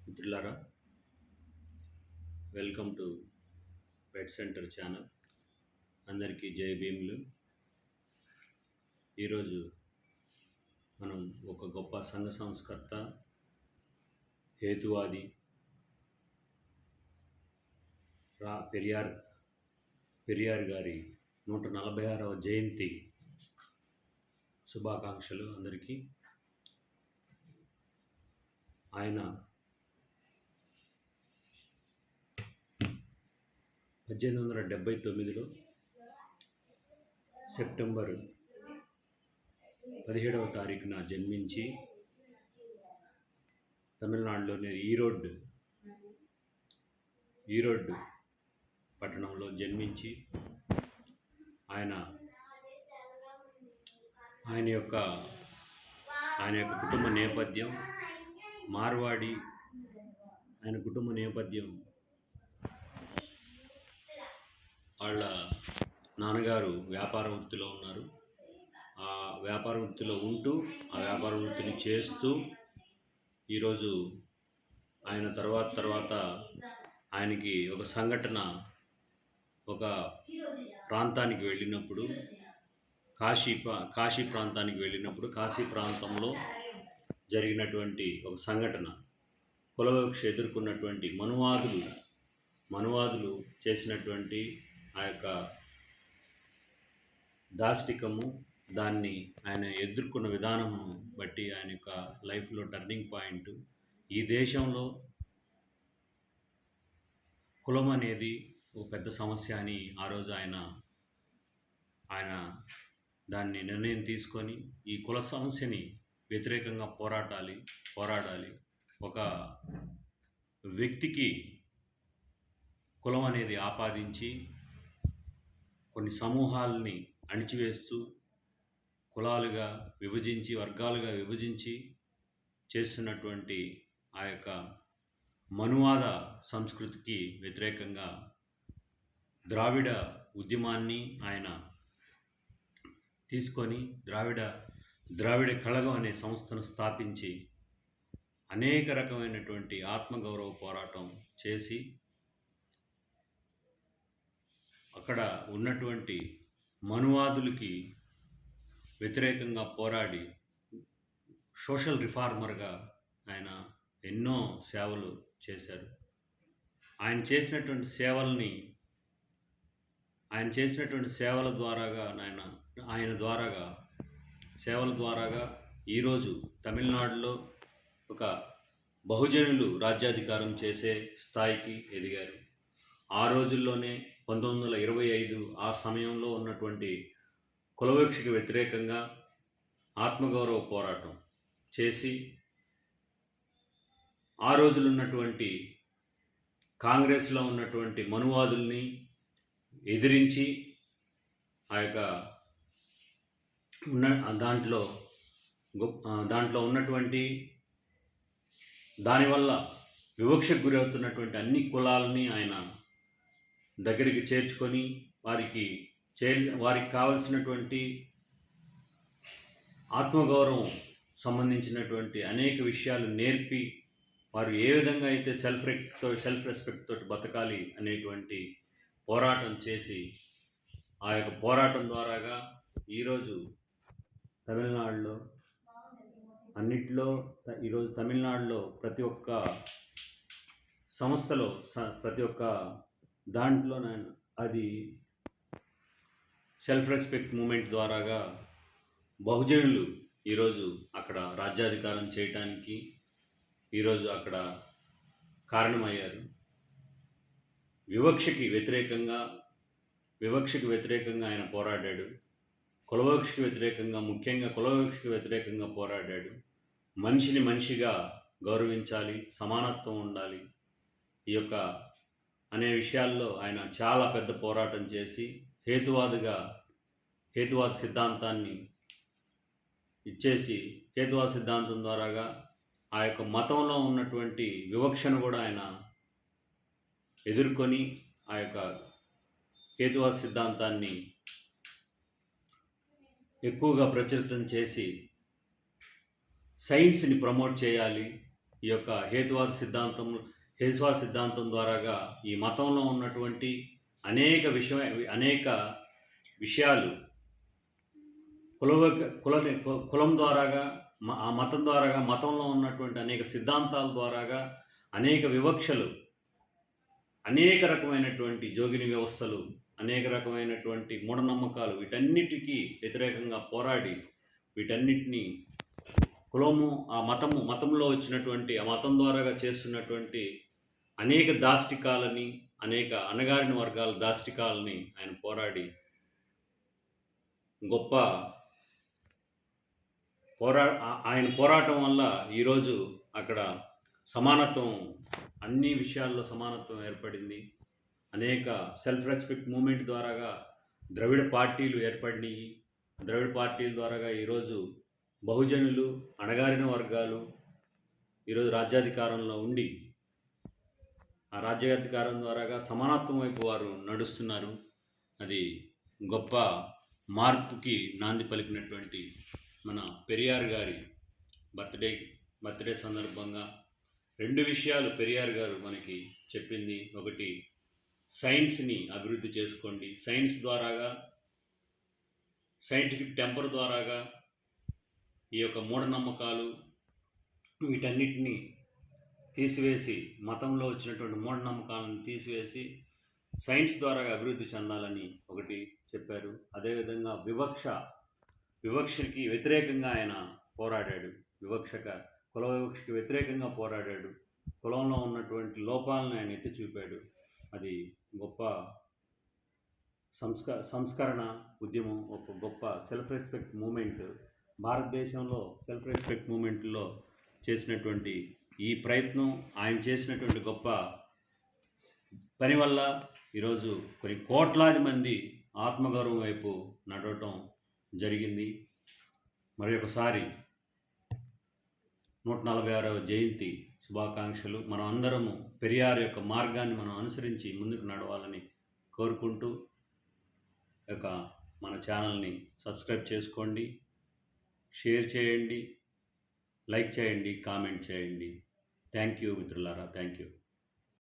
మిత్రులారా, welcome to pet centre channel. అందరికీ జై భీములు. ఈరోజు మనం ఒక గొప్ప సంఘ సంస్కర్త, హేతువాది పెరియార్ గారి 146వ జయంతి శుభాకాంక్షలు అందరికీ. ఆయన 1879లో సెప్టెంబర్ 17వ తారీఖున జన్మించి తమిళనాడులోని ఈరోడ్ పట్టణంలో జన్మించి ఆయన యొక్క కుటుంబ నేపథ్యం మార్వాడి. ఆయన కుటుంబ నేపథ్యం, వాళ్ళ నాన్నగారు వ్యాపార వృత్తిలో ఉన్నారు. ఆ వ్యాపార వృత్తిలో ఉంటూ ఆ వ్యాపార వృత్తిని చేస్తూ ఈరోజు ఆయన తర్వాత ఆయనకి ఒక సంఘటన, ఒక ప్రాంతానికి వెళ్ళినప్పుడు, కాశీ ప్రాంతానికి వెళ్ళినప్పుడు కాశీ ప్రాంతంలో జరిగినటువంటి ఒక సంఘటన, కులవివక్ష ఎదుర్కొన్నటువంటి మనువాదులు చేసినటువంటి ఆ యొక్క దాష్టికము, దాన్ని ఆయన ఎదుర్కొన్న విధానము బట్టి ఆయన యొక్క లైఫ్లో టర్నింగ్ పాయింట్. ఈ దేశంలో కులం అనేది ఒక పెద్ద సమస్య అని ఆ రోజు ఆయన దాన్ని నిర్ణయం తీసుకొని ఈ కుల సమస్యని వ్యతిరేకంగా పోరాడాలి. ఒక వ్యక్తికి కులం అనేది ఆపాదించి కొన్ని సమూహాలని అణిచివేస్తూ కులాలుగా విభజించి, వర్గాలుగా విభజించి చేస్తున్నటువంటి ఆ యొక్క మనువాద సంస్కృతికి వ్యతిరేకంగా ద్రావిడ ఉద్యమాన్ని ఆయన తీసుకొని ద్రావిడ కళగం అనే సంస్థను స్థాపించి అనేక రకమైనటువంటి ఆత్మగౌరవ పోరాటం చేసి అక్కడ ఉన్నటువంటి మనువాదులకి వ్యతిరేకంగా పోరాడి సోషల్ రిఫార్మర్గా ఆయన ఎన్నో సేవలు చేశారు. ఆయన చేసినటువంటి సేవల ద్వారాగా ఈరోజు తమిళనాడులో ఒక బహుజనులు రాజ్యాధికారం చేసే స్థాయికి ఎదిగారు. ఆ రోజుల్లోనే 1925 ఆ సమయంలో ఉన్నటువంటి కులవివక్షకి వ్యతిరేకంగా ఆత్మగౌరవ పోరాటం చేసి ఆ రోజులు ఉన్నటువంటి కాంగ్రెస్లో ఉన్నటువంటి మనువాదుల్ని ఎదిరించి ఆ యొక్క దాంట్లో ఉన్నటువంటి దానివల్ల వివక్షకు గురవుతున్నటువంటి అన్ని కులాలని ఆయన దగ్గరికి చేర్చుకొని వారికి కావలసినటువంటి ఆత్మగౌరవం సంబంధించినటువంటి అనేక విషయాలు నేర్పి వారు ఏ విధంగా అయితే సెల్ఫ్ రెస్పెక్ట్ తోటి బతకాలి అనేటువంటి పోరాటం చేసి ఆ యొక్క పోరాటం ద్వారాగా ఈరోజు తమిళనాడులో ప్రతి ఒక్క సంస్థలో, ప్రతి ఒక్క దాంట్లో అది సెల్ఫ్ రెస్పెక్ట్ మూమెంట్ ద్వారాగా బహుజనులు ఈరోజు అక్కడ రాజ్యాధికారం చేయటానికి ఈరోజు అక్కడ కారణమయ్యారు. వివక్షకి వ్యతిరేకంగా ఆయన పోరాడాడు. ముఖ్యంగా కులవివక్షకి వ్యతిరేకంగా పోరాడాడు. మనిషిని మనిషిగా గౌరవించాలి, సమానత్వం ఉండాలి, ఈ యొక్క అనే విషయాల్లో ఆయన చాలా పెద్ద పోరాటం చేసి హేతువాద సిద్ధాంతాన్ని ఇచ్చేసి, హేతువాద సిద్ధాంతం ద్వారాగా ఆ యొక్క మతంలో ఉన్నటువంటి వివక్షను కూడా ఆయన ఎదుర్కొని ఆ యొక్క హేతువాద సిద్ధాంతాన్ని ఎక్కువగా ప్రచురితం చేసి సైన్స్ని ప్రమోట్ చేయాలి, ఈ యొక్క హేతువాద సిద్ధాంతం ద్వారాగా ఈ మతంలో ఉన్నటువంటి అనేక విషయాలు కులం ద్వారాగా, ఆ మతం ద్వారాగా, మతంలో ఉన్నటువంటి అనేక సిద్ధాంతాల ద్వారాగా అనేక వివక్షలు, అనేక రకమైనటువంటి జోగిని వ్యవస్థలు, అనేక రకమైనటువంటి మూఢనమ్మకాలు, వీటన్నిటికీ వ్యతిరేకంగా పోరాడి వీటన్నిటినీ మతంలో వచ్చినటువంటి ఆ మతం ద్వారాగా చేస్తున్నటువంటి అనేక దాష్టికాలని, అనేక అణగారిన వర్గాల దాష్టికాలని ఆయన పోరాడి ఆయన పోరాటం వల్ల ఈరోజు అక్కడ సమానత్వం, అన్ని విషయాల్లో సమానత్వం ఏర్పడింది. అనేక సెల్ఫ్ రెస్పెక్ట్ మూమెంట్ ద్వారాగా ద్రవిడ పార్టీలు ఏర్పడినాయి. ద్రవిడ పార్టీల ద్వారాగా ఈరోజు బహుజనులు, అణగారిన వర్గాలు ఈరోజు రాజ్యాధికారంలో ఉండి ఆ రాజ్యాధికారం ద్వారాగా సమానత్వం వైపు వారు నడుస్తున్నారు. అది గొప్ప మార్పుకి నాంది పలికినటువంటి మన పెరియార్ గారి బర్త్డే సందర్భంగా 2 విషయాలు పెరియార్ గారు మనకి చెప్పింది. ఒకటి, సైన్స్ని అభివృద్ధి చేసుకోండి, సైన్స్ ద్వారాగా, సైంటిఫిక్ టెంపర్ ద్వారాగా ఈ యొక్క మూఢనమ్మకాలు వీటన్నిటినీ తీసివేసి, మతంలో వచ్చినటువంటి మూఢనమ్మకాలను తీసివేసి సైన్స్ ద్వారా అభివృద్ధి చెందాలని ఒకటి చెప్పారు. అదేవిధంగా వివక్షకి వ్యతిరేకంగా ఆయన పోరాడాడు. కుల వివక్షకి వ్యతిరేకంగా పోరాడాడు. కులంలో ఉన్నటువంటి లోపాలను ఆయన ఎత్తి చూపాడు. అది గొప్ప సంస్కరణ ఉద్యమం, ఒక గొప్ప సెల్ఫ్ రెస్పెక్ట్ మూమెంట్. భారతదేశంలో సెల్ఫ్ రెస్పెక్ట్ మూమెంట్లో చేసినటువంటి ఈ ప్రయత్నం, ఆయన చేసినటువంటి గొప్ప పని వల్ల ఈరోజు కొన్ని కోట్లాది మంది ఆత్మగౌరవం వైపు నడవటం జరిగింది. మరి ఒకసారి 146వ జయంతి శుభాకాంక్షలు. మనం అందరము పెరియార్ యొక్క మార్గాన్ని మనం అనుసరించి ముందుకు నడవాలని కోరుకుంటూ మన ఛానల్ని సబ్స్క్రైబ్ చేసుకోండి, షేర్ చేయండి, లైక్ చేయండి, కామెంట్ చేయండి. థ్యాంక్ యూ మిత్రులారా, థ్యాంక్ యూ.